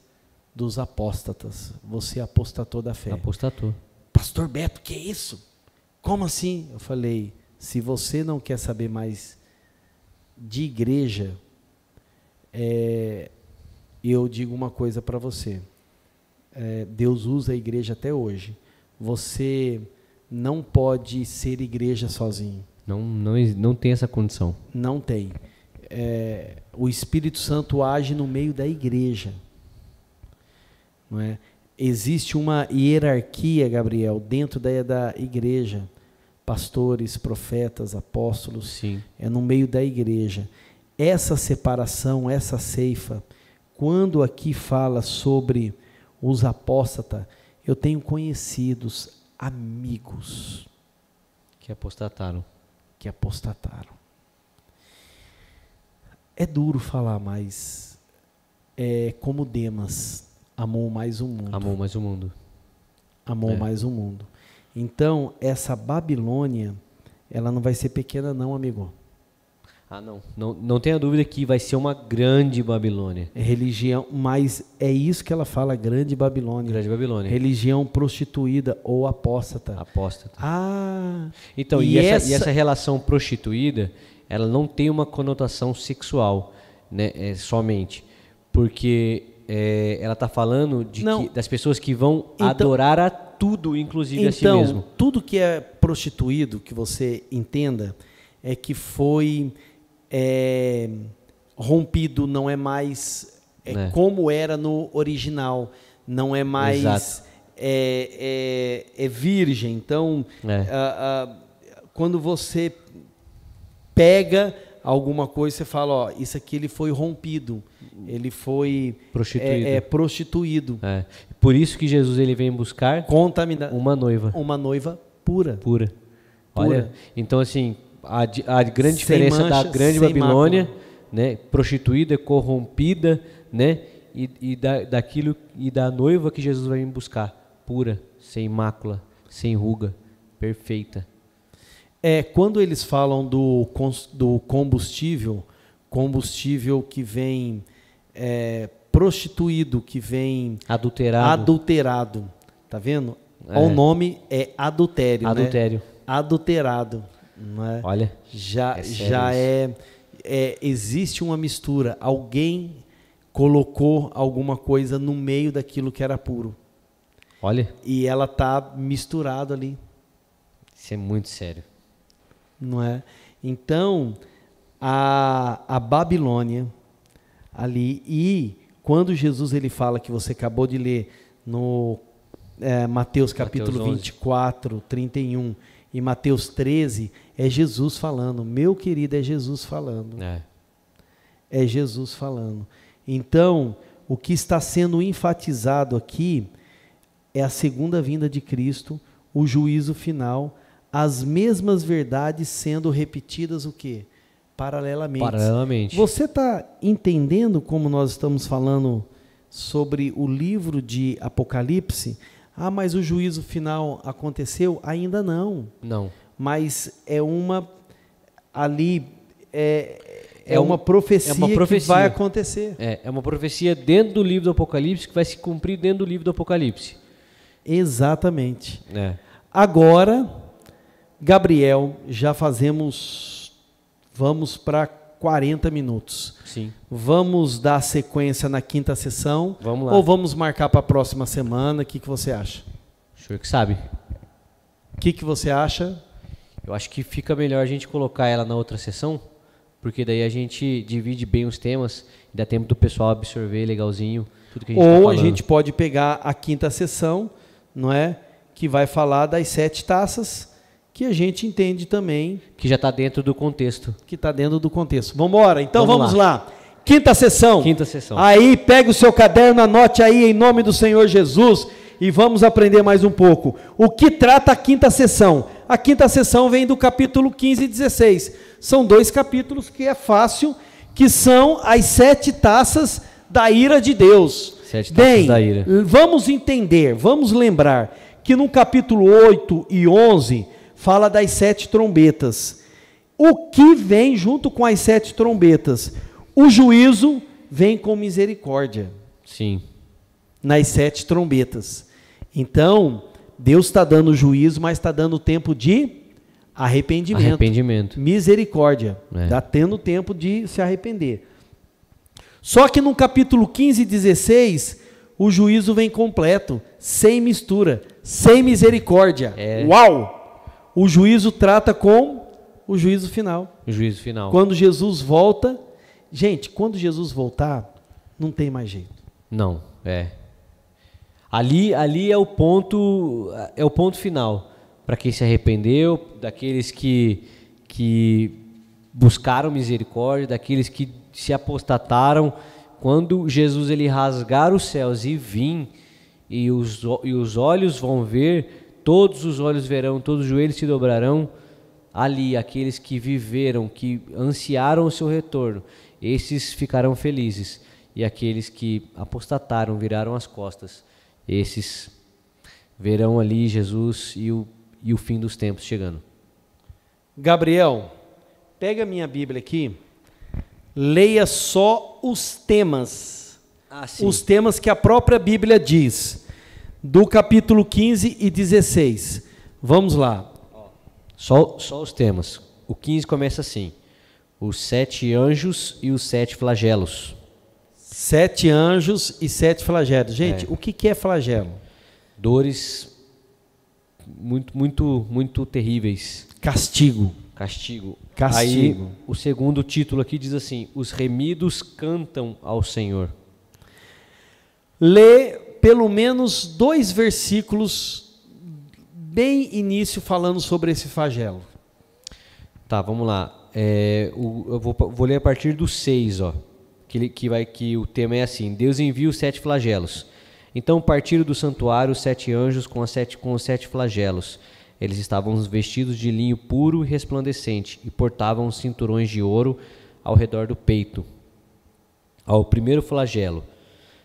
dos apóstatas, você apostatou da fé. Apostatou. Pastor Beto, que é isso? Como assim? Eu falei, se você não quer saber mais de igreja, eu digo uma coisa para você, Deus usa a igreja até hoje, você não pode ser igreja sozinho. Não tem essa condição. Não tem. O Espírito Santo age no meio da igreja. Não é? Existe uma hierarquia, Gabriel, dentro da igreja. Pastores, profetas, apóstolos. Sim. É no meio da igreja. Essa separação, essa ceifa, quando aqui fala sobre os apóstatas, eu tenho conhecidos, amigos que apostataram. É duro falar, mas é como Demas amou mais o mundo. Amou mais o mundo. Amou mais o mundo. Então, essa Babilônia, ela não vai ser pequena não, amigo. Não tenha dúvida que vai ser uma grande Babilônia. É religião, mas é isso que ela fala, grande Babilônia. Grande Babilônia. Religião prostituída ou apóstata. Apóstata. Então, e essa relação prostituída, ela não tem uma conotação sexual, né, somente. Porque ela está falando das pessoas que vão adorar a tudo, inclusive a si mesmo. Então, tudo que é prostituído, que você entenda, é que foi rompido, não é mais como era no original, não é mais virgem. Então, quando você pega alguma coisa, você fala, isso aqui ele foi rompido, ele foi prostituído. Por isso que Jesus ele vem buscar uma noiva pura. Olha, então assim, a grande diferença da grande Babilônia, né, prostituída, corrompida, né, e da noiva que Jesus vai buscar, pura, sem mácula, sem ruga, perfeita. Quando eles falam do combustível que vem prostituído, que vem adulterado, tá vendo? O nome é adultério, né? Adulterado, não é? Olha, existe uma mistura. Alguém colocou alguma coisa no meio daquilo que era puro. Olha. E ela tá misturado ali. Isso é muito sério. Não é? Então, a Babilônia ali, e quando Jesus ele fala, que você acabou de ler no Mateus capítulo 24, 31 e Mateus 13, é Jesus falando, meu querido, é Jesus falando. É Jesus falando. Então, o que está sendo enfatizado aqui é a segunda vinda de Cristo, o juízo final, as mesmas verdades sendo repetidas o quê? Paralelamente. Paralelamente. Você está entendendo como nós estamos falando sobre o livro de Apocalipse? Ah, mas o juízo final aconteceu? Ainda não. Não. Mas é uma uma profecia que vai acontecer. É uma profecia dentro do livro do Apocalipse que vai se cumprir dentro do livro do Apocalipse. Exatamente. Agora, Gabriel, vamos para 40 minutos. Sim. Vamos dar sequência na quinta sessão? Vamos lá. Ou vamos marcar para a próxima semana? O que você acha? O senhor que sabe. O que você acha? Eu acho que fica melhor a gente colocar ela na outra sessão, porque daí a gente divide bem os temas e dá tempo do pessoal absorver legalzinho tudo que a gente está falando. Ou a gente pode pegar a quinta sessão, não é? Que vai falar das 7 taças, que a gente entende também. Que já está dentro do contexto. Que está dentro do contexto. Vamos embora? Então vamos lá. Quinta sessão. Aí, pega o seu caderno, anote aí em nome do Senhor Jesus e vamos aprender mais um pouco. O que trata a quinta sessão? A quinta sessão vem do capítulo 15 e 16. São 2 capítulos que é fácil, que são as 7 taças da ira de Deus. 7 taças da ira. Vamos entender, vamos lembrar que no capítulo 8 e 11 fala das 7 trombetas. O que vem junto com as 7 trombetas? O juízo vem com misericórdia. Sim. Nas 7 trombetas. Então, Deus está dando juízo, mas está dando tempo de arrependimento. Misericórdia. Está tendo tempo de se arrepender. Só que no capítulo 15 e 16, o juízo vem completo, sem mistura, sem misericórdia. Uau! O juízo trata com o juízo final. O juízo final. Quando Jesus volta, gente, quando Jesus voltar, não tem mais jeito. Não, Ali é o ponto final para quem se arrependeu, daqueles que buscaram misericórdia, daqueles que se apostataram. Quando Jesus ele rasgar os céus e vir, e os olhos vão ver, todos os olhos verão, todos os joelhos se dobrarão. Ali, aqueles que viveram, que ansiaram o seu retorno, esses ficarão felizes. E aqueles que apostataram, viraram as costas, esses verão ali Jesus e o fim dos tempos chegando. Gabriel, pega a minha Bíblia aqui, leia só os temas. Os temas que a própria Bíblia diz, do capítulo 15 e 16. Vamos lá. Só os temas. O 15 começa assim: os 7 anjos e os 7 flagelos. 7 anjos e 7 flagelos. Gente, o que é flagelo? Dores muito terríveis. Castigo. Aí, o segundo título aqui diz assim: os remidos cantam ao Senhor. Lê pelo menos 2 versículos bem início falando sobre esse flagelo. Tá, vamos lá. Eu vou ler a partir do 6, que o tema é assim: Deus envia os 7 flagelos. Então partiram do santuário os 7 anjos com os 7 flagelos. Eles estavam vestidos de linho puro e resplandecente e portavam cinturões de ouro ao redor do peito. Ao primeiro flagelo,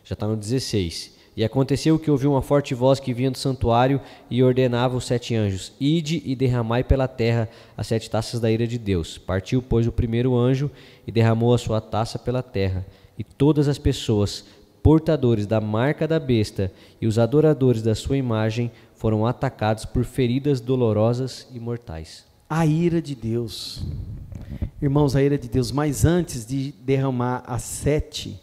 já está no 16. E aconteceu que ouviu uma forte voz que vinha do santuário e ordenava os 7 anjos: Ide e derramai pela terra as 7 taças da ira de Deus. Partiu, pois, o primeiro anjo e derramou a sua taça pela terra. E todas as pessoas, portadores da marca da besta e os adoradores da sua imagem, foram atacados por feridas dolorosas e mortais. A ira de Deus. Irmãos, a ira de Deus. Mas antes de derramar as 7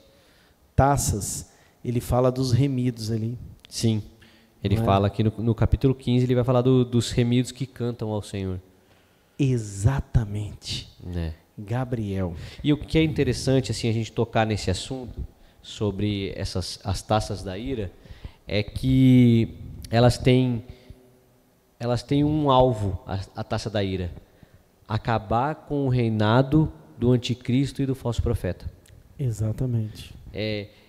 taças, ele fala dos remidos ali. Sim, ele fala aqui no capítulo 15, ele vai falar dos remidos que cantam ao Senhor. Exatamente. Gabriel. E o que é interessante assim a gente tocar nesse assunto sobre as taças da ira é que elas têm um alvo, a taça da ira: acabar com o reinado do anticristo e do falso profeta. Exatamente.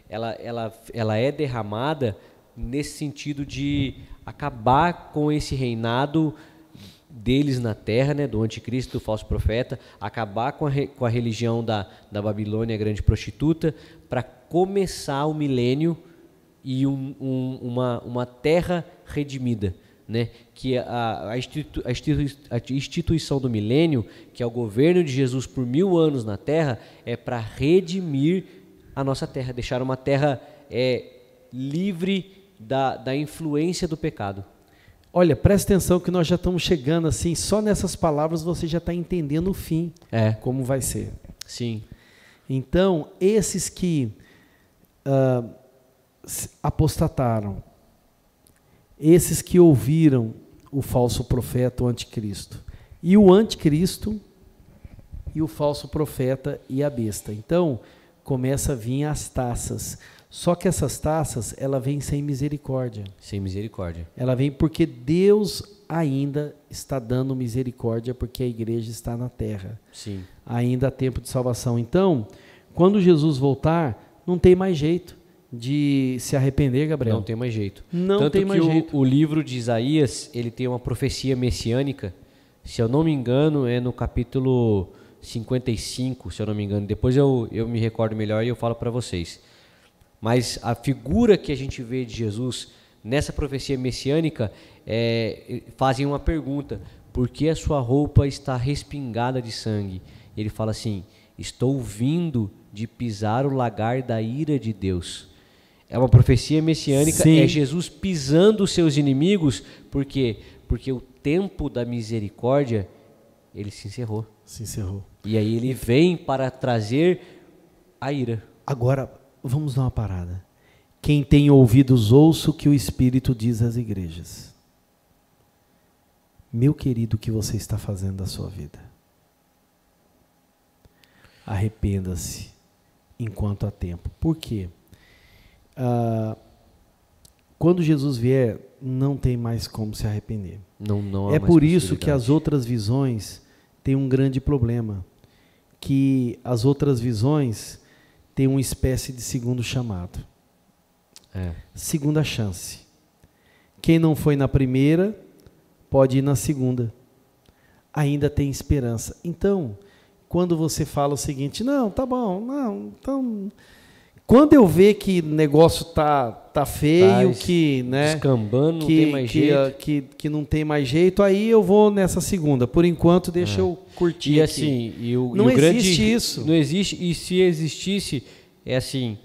Ela é derramada nesse sentido de acabar com esse reinado deles na terra, né, do anticristo, do falso profeta, acabar com a religião da Babilônia, a grande prostituta, para começar o milênio e uma terra redimida, né? Que a instituição do milênio, que é o governo de Jesus por 1000 anos na terra, é para redimir a nossa terra, deixar uma terra livre da influência do pecado. Olha, presta atenção que nós já estamos chegando assim, só nessas palavras você já está entendendo o fim, como vai ser. Sim. Então, esses que apostataram, esses que ouviram o falso profeta, o anticristo, e o anticristo, e o falso profeta e a besta. Então, começa a vir as taças. Só que essas taças, ela vem sem misericórdia. Sem misericórdia. Ela vem porque Deus ainda está dando misericórdia, porque a igreja está na terra. Sim. Ainda há tempo de salvação. Então, quando Jesus voltar, não tem mais jeito de se arrepender, Gabriel. Não tem mais jeito. Não Tanto tem mais jeito. O livro de Isaías, ele tem uma profecia messiânica, se eu não me engano, é no capítulo 55, se eu não me engano. Depois eu me recordo melhor e eu falo para vocês. Mas a figura que a gente vê de Jesus nessa profecia messiânica, fazem uma pergunta: por que a sua roupa está respingada de sangue? Ele fala assim: estou vindo de pisar o lagar da ira de Deus. É uma profecia messiânica. Sim. É Jesus pisando os seus inimigos. Por quê? Porque o tempo da misericórdia, ele se encerrou. Se encerrou. E aí ele vem para trazer a ira. Agora, vamos dar uma parada. Quem tem ouvidos, ouça o que o Espírito diz às igrejas. Meu querido, o que você está fazendo da sua vida? Arrependa-se enquanto há tempo. Por quê? Quando Jesus vier, não tem mais como se arrepender. Não há é mais por isso que as outras visões têm um grande problema. Que as outras visões têm uma espécie de segundo chamado. Segunda chance. Quem não foi na primeira, pode ir na segunda. Ainda tem esperança. Então, quando você fala o seguinte: não, tá bom, não, então... Quando eu ver que o negócio tá feio, que, né, descambando, não tem mais jeito. Que não tem mais jeito, aí eu vou nessa segunda. Por enquanto, deixa eu curtir. E assim, não existe isso. Não existe, e se existisse, é assim,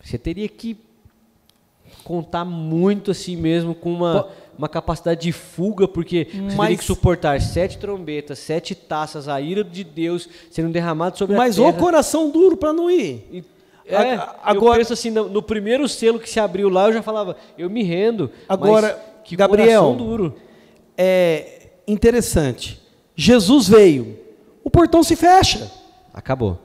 você teria que contar muito assim mesmo, com uma capacidade de fuga, porque você teria que suportar 7 trombetas, 7 taças, a ira de Deus sendo derramado sobre a terra. Mas o coração duro para não ir. Agora, eu penso assim, no primeiro selo que se abriu lá, eu já falava, eu me rendo. Agora, mas que Gabriel, coração duro. É interessante. Jesus veio, o portão se fecha. Acabou.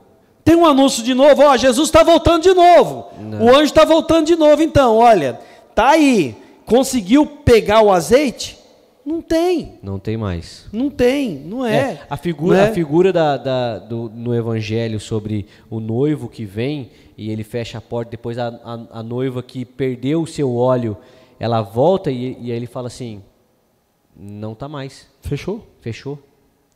Tem um anúncio de novo, ó, Jesus está voltando de novo. Não. O anjo está voltando de novo, então, olha, tá aí. Conseguiu pegar o azeite? Não tem. Não tem mais. Não tem, não é. A figura no Evangelho sobre o noivo que vem e ele fecha a porta, depois a noiva que perdeu o seu óleo, ela volta e aí ele fala assim, não está mais. Fechou.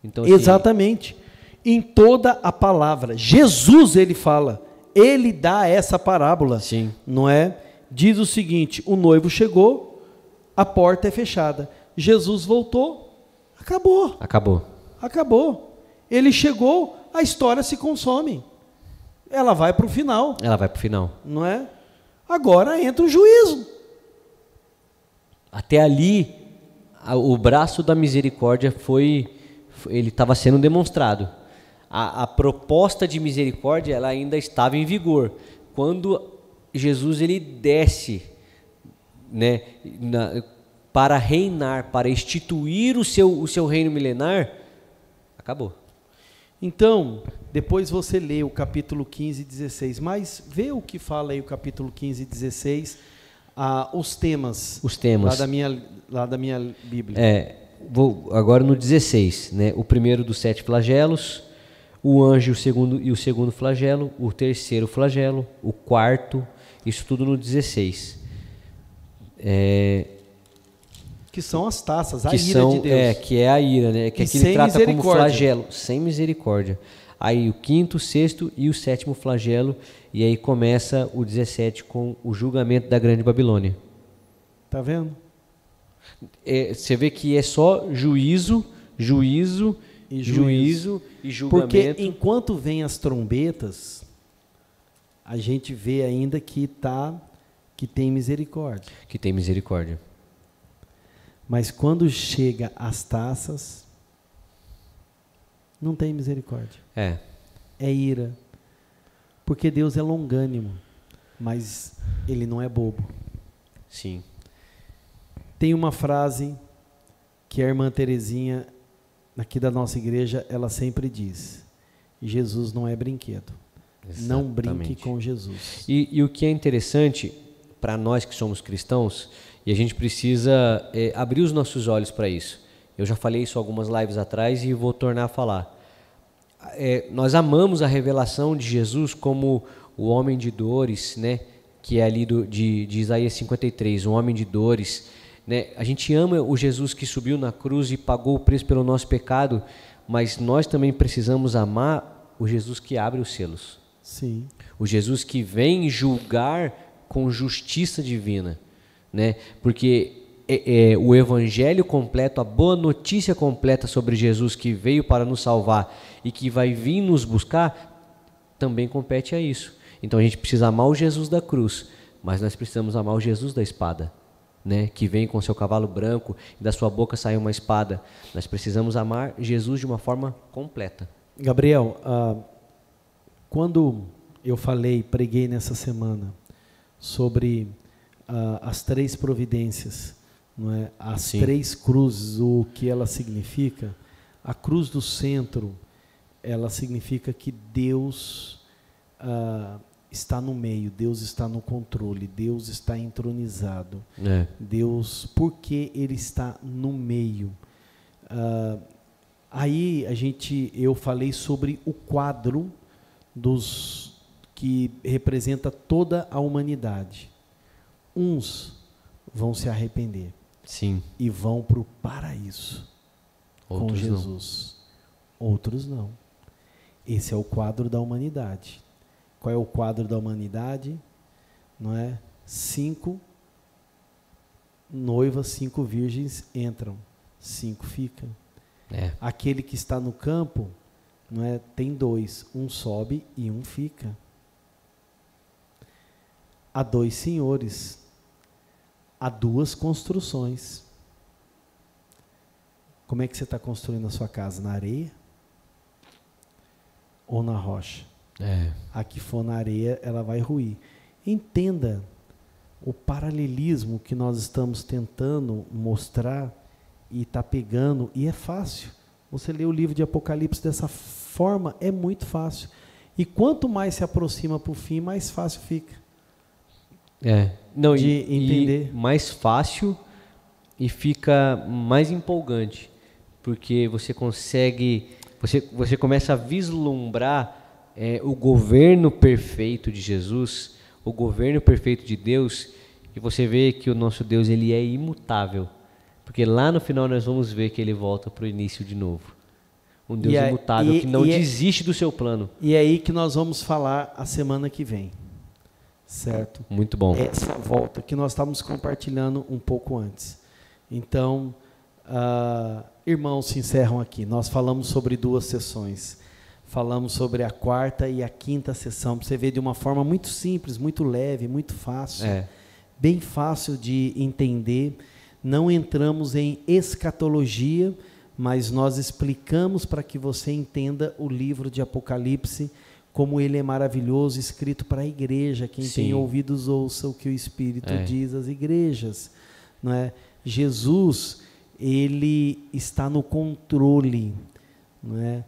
Então, assim, exatamente. Em toda a palavra, Jesus ele fala, ele dá essa parábola. Sim. Não é? Diz o seguinte: o noivo chegou, a porta é fechada. Jesus voltou, acabou. Ele chegou, a história se consome. Ela vai para o final. Não é? Agora entra o juízo. Até ali, o braço da misericórdia ele estava sendo demonstrado. A proposta de misericórdia, ela ainda estava em vigor. Quando Jesus ele desce, né, para reinar, para instituir o seu reino milenar, acabou. Então, depois você lê o capítulo 15 e 16, mas vê o que fala aí o capítulo 15 e 16, os temas. Lá da minha Bíblia. Vou agora no 16, né? O primeiro dos 7 flagelos, o anjo o segundo flagelo, o terceiro flagelo, o quarto, isso tudo no 16. Que são as taças, a que ira são, de Deus. que é a ira, né? Que E aqui sem ele trata como misericórdia. flagelo, sem misericórdia. Aí o quinto, o sexto e o sétimo flagelo, e aí começa o 17 com o julgamento da grande Babilônia. Tá vendo? Você vê que é só juízo E juízo e julgamento. Porque enquanto vem as trombetas, a gente vê ainda que tem misericórdia. Que tem misericórdia. Mas quando chega as taças, não tem misericórdia. É. É ira. Porque Deus é longânimo, mas Ele não é bobo. Sim. Tem uma frase que a irmã Terezinha, aqui da nossa igreja, ela sempre diz: Jesus não é brinquedo. Exatamente. Não brinque com Jesus. E o que é interessante para nós que somos cristãos, e a gente precisa abrir os nossos olhos para isso. Eu já falei isso algumas lives atrás e vou tornar a falar. Nós amamos a revelação de Jesus como o homem de dores, né? Que é ali de Isaías 53, um homem de dores. Né? A gente ama o Jesus que subiu na cruz e pagou o preço pelo nosso pecado, mas nós também precisamos amar o Jesus que abre os selos. Sim. O Jesus que vem julgar com justiça divina, né? Porque o evangelho completo, a boa notícia completa sobre Jesus que veio para nos salvar e que vai vir nos buscar, também compete a isso. Então a gente precisa amar o Jesus da cruz, mas nós precisamos amar o Jesus da espada, né? Que vem com seu cavalo branco e da sua boca sai uma espada. Nós precisamos amar Jesus de uma forma completa. Gabriel, quando eu preguei nessa semana sobre as três providências, não é? As Sim. três cruzes, o que ela significa, a cruz do centro, ela significa que Deus está no meio, Deus está no controle, Deus está entronizado. Deus, porque Ele está no meio. Aí eu falei sobre o quadro que representa toda a humanidade. Uns vão se arrepender. Sim. E vão para o paraíso com Jesus. Não. Outros não. Esse é o quadro da humanidade. Qual é o quadro da humanidade? Não é? 5 noivas, 5 virgens entram, 5 ficam. Aquele que está no campo, não é? Tem 2, um sobe e um fica. Há 2 senhores, há 2 construções. Como é que você está construindo a sua casa? Na areia ou na rocha? A que for na areia, ela vai ruir. Entenda o paralelismo que nós estamos tentando mostrar e está pegando, e é fácil. Você lê o livro de Apocalipse dessa forma, é muito fácil. E quanto mais se aproxima para o fim, mais fácil fica. Não, de entender. E mais fácil e fica mais empolgante, porque você consegue, você começa a vislumbrar o governo perfeito de Jesus, o governo perfeito de Deus, e você vê que o nosso Deus ele é imutável, porque lá no final nós vamos ver que ele volta para o início de novo. Um Deus imutável que não desiste do seu plano. E é aí que nós vamos falar a semana que vem. Certo? Muito bom. Essa volta que nós estávamos compartilhando um pouco antes. Então, irmãos se encerram aqui. Nós falamos sobre 2 sessões. Falamos sobre a 4ª e a 5ª sessão. Para você ver de uma forma muito simples, muito leve, muito fácil. Bem fácil de entender. Não entramos em escatologia, mas nós explicamos para que você entenda o livro de Apocalipse, como ele é maravilhoso, escrito para a igreja. Quem Sim. tem ouvidos ouça o que o Espírito diz às igrejas. Não é? Jesus, ele está no controle. Não é?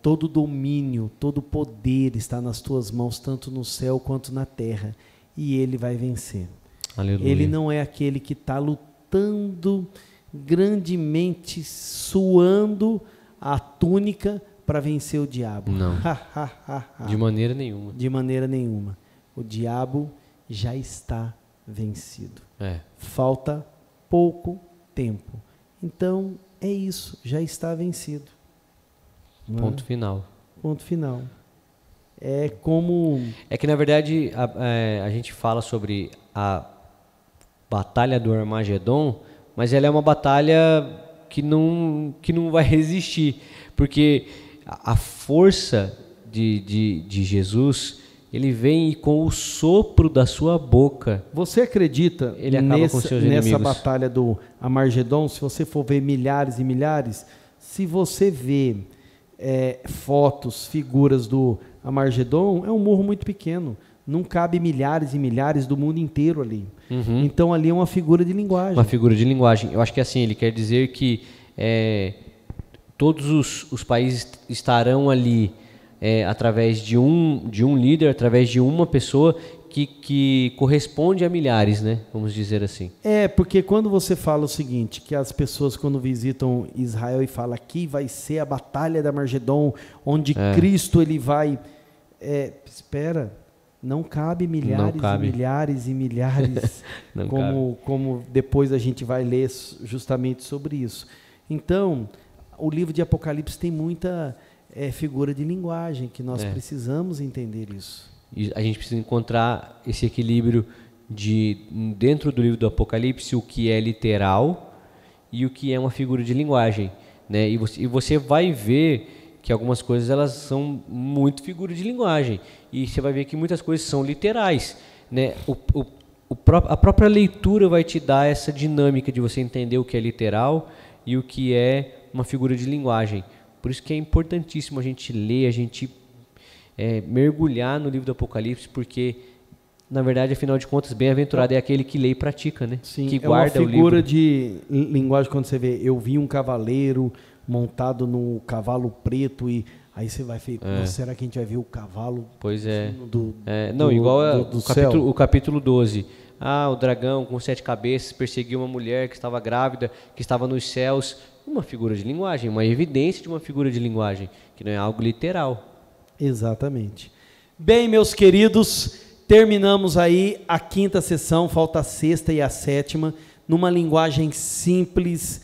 Todo domínio, todo poder está nas tuas mãos, tanto no céu quanto na terra. E ele vai vencer. Aleluia. Ele não é aquele que está lutando grandemente, suando a túnica para vencer o diabo. Não. De maneira nenhuma. De maneira nenhuma. O diabo já está vencido. É. Falta pouco tempo. Então, é isso, já está vencido. Ponto final. Ponto final. É como... É que, na verdade, a gente fala sobre a batalha do Armagedon, mas ela é uma batalha que não vai resistir, porque a força de Jesus, ele vem e com o sopro da sua boca... Você acredita ele acaba com seus inimigos. Nessa batalha do Armagedon, se você for ver milhares e milhares, se você vê fotos, figuras do Armagedon, é um morro muito pequeno, não cabe milhares e milhares do mundo inteiro ali. Uhum. Então ali é uma figura de linguagem. Uma figura de linguagem. Eu acho que assim, ele quer dizer que todos os países estarão ali através de um líder, através de uma pessoa que corresponde a milhares, né? Vamos dizer assim. Porque quando você fala o seguinte, que as pessoas quando visitam Israel e falam aqui vai ser a batalha da Armagedon, onde Cristo ele vai... espera, não cabe milhares e milhares e milhares, como depois a gente vai ler justamente sobre isso. Então, o livro de Apocalipse tem muita figura de linguagem, que nós precisamos entender isso. E a gente precisa encontrar esse equilíbrio dentro do livro do Apocalipse, o que é literal e o que é uma figura de linguagem, né? E você vai ver que algumas coisas elas são muito figura de linguagem, e você vai ver que muitas coisas são literais, né? A própria leitura vai te dar essa dinâmica de você entender o que é literal e o que é uma figura de linguagem. Por isso que é importantíssimo a gente ler, a gente mergulhar no livro do Apocalipse, porque, na verdade, afinal de contas, bem-aventurado é aquele que lê e pratica, né? Sim, que guarda o livro. É uma figura de linguagem quando você vê, eu vi um cavaleiro montado no cavalo preto, e aí você vai ver, será que a gente vai ver o cavalo? Pois é. O capítulo 12. O dragão com 7 cabeças perseguiu uma mulher que estava grávida, que estava nos céus. Uma figura de linguagem, uma evidência de uma figura de linguagem, que não é algo literal. Exatamente. Bem, meus queridos, terminamos aí a 5ª sessão, falta a 6ª e a 7ª, numa linguagem simples,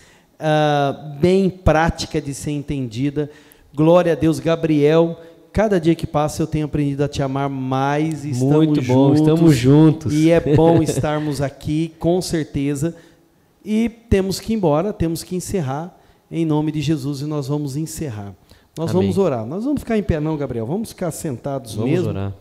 bem prática de ser entendida. Glória a Deus, Gabriel. Cada dia que passa eu tenho aprendido a te amar mais. Muito bom, estamos juntos. E é bom estarmos aqui, com certeza. E temos que ir embora, temos que encerrar, em nome de Jesus, e nós vamos encerrar. Nós Amém. Vamos orar. Nós vamos ficar em pé não, Gabriel? Vamos ficar sentados mesmo? Orar.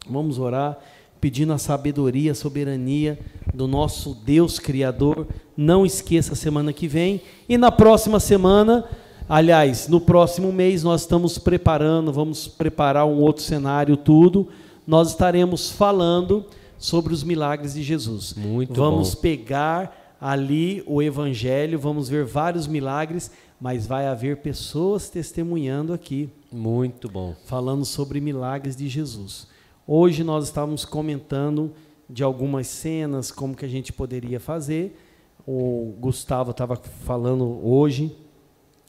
Vamos orar, pedindo a sabedoria, a soberania do nosso Deus Criador. Não esqueça, semana que vem. E na próxima semana, aliás, no próximo mês, nós estamos preparando, vamos preparar um outro cenário, tudo. Nós estaremos falando sobre os milagres de Jesus. Muito vamos bom. Pegar ali o Evangelho, vamos ver vários milagres, mas vai haver pessoas testemunhando aqui. Muito bom. Falando sobre milagres de Jesus. Hoje nós estávamos comentando de algumas cenas, como que a gente poderia fazer. O Gustavo estava falando hoje,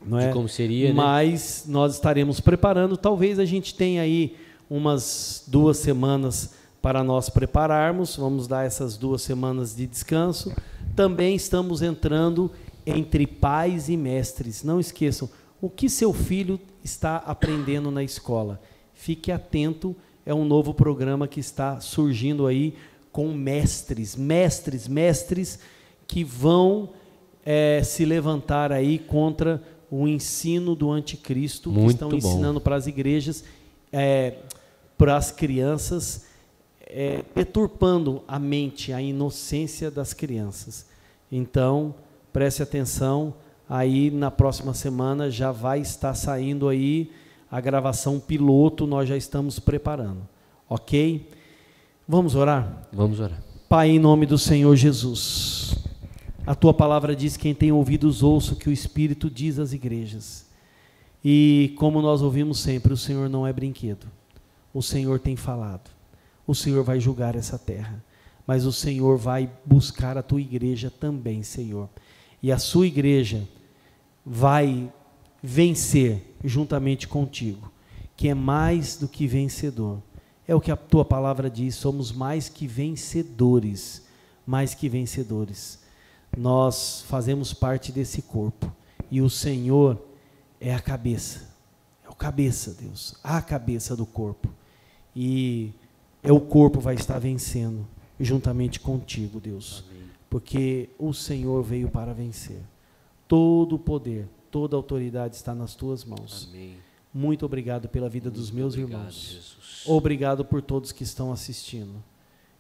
não é? De como seria, mas né? Nós estaremos preparando. Talvez a gente tenha aí umas 2 semanas para nós prepararmos. Vamos dar essas 2 semanas de descanso. Também estamos entrando entre pais e mestres. Não esqueçam, o que seu filho está aprendendo na escola. Fique atento, é um novo programa que está surgindo aí com mestres que vão se levantar aí contra o ensino do anticristo, que estão ensinando para as igrejas, para as crianças, deturpando a mente, a inocência das crianças. Então, preste atenção, aí na próxima semana já vai estar saindo aí a gravação piloto, nós já estamos preparando, ok? Vamos orar? Vamos orar. Pai, em nome do Senhor Jesus, a Tua palavra diz, quem tem ouvidos ouça o que o Espírito diz às igrejas. E como nós ouvimos sempre, o Senhor não é brinquedo, o Senhor tem falado, o Senhor vai julgar essa terra, mas o Senhor vai buscar a Tua igreja também, Senhor. E a sua igreja vai vencer juntamente contigo, que é mais do que vencedor. É o que a tua palavra diz, somos mais que vencedores, mais que vencedores. nós fazemos parte desse corpo. E o Senhor é a cabeça. É o cabeça, Deus. A cabeça do corpo. E o corpo vai estar vencendo juntamente contigo, Deus. Amém. Porque o Senhor veio para vencer. Todo o poder, toda a autoridade está nas tuas mãos. Amém. Muito obrigado pela vida dos meus irmãos. Jesus. Obrigado por todos que estão assistindo.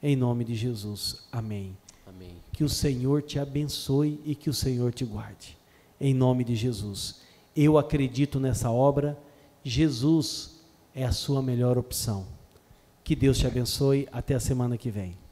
Em nome de Jesus. Amém. Amém. Que o Senhor te abençoe e que o Senhor te guarde. Em nome de Jesus. Eu acredito nessa obra. Jesus é a sua melhor opção. Que Deus te abençoe. Até a semana que vem.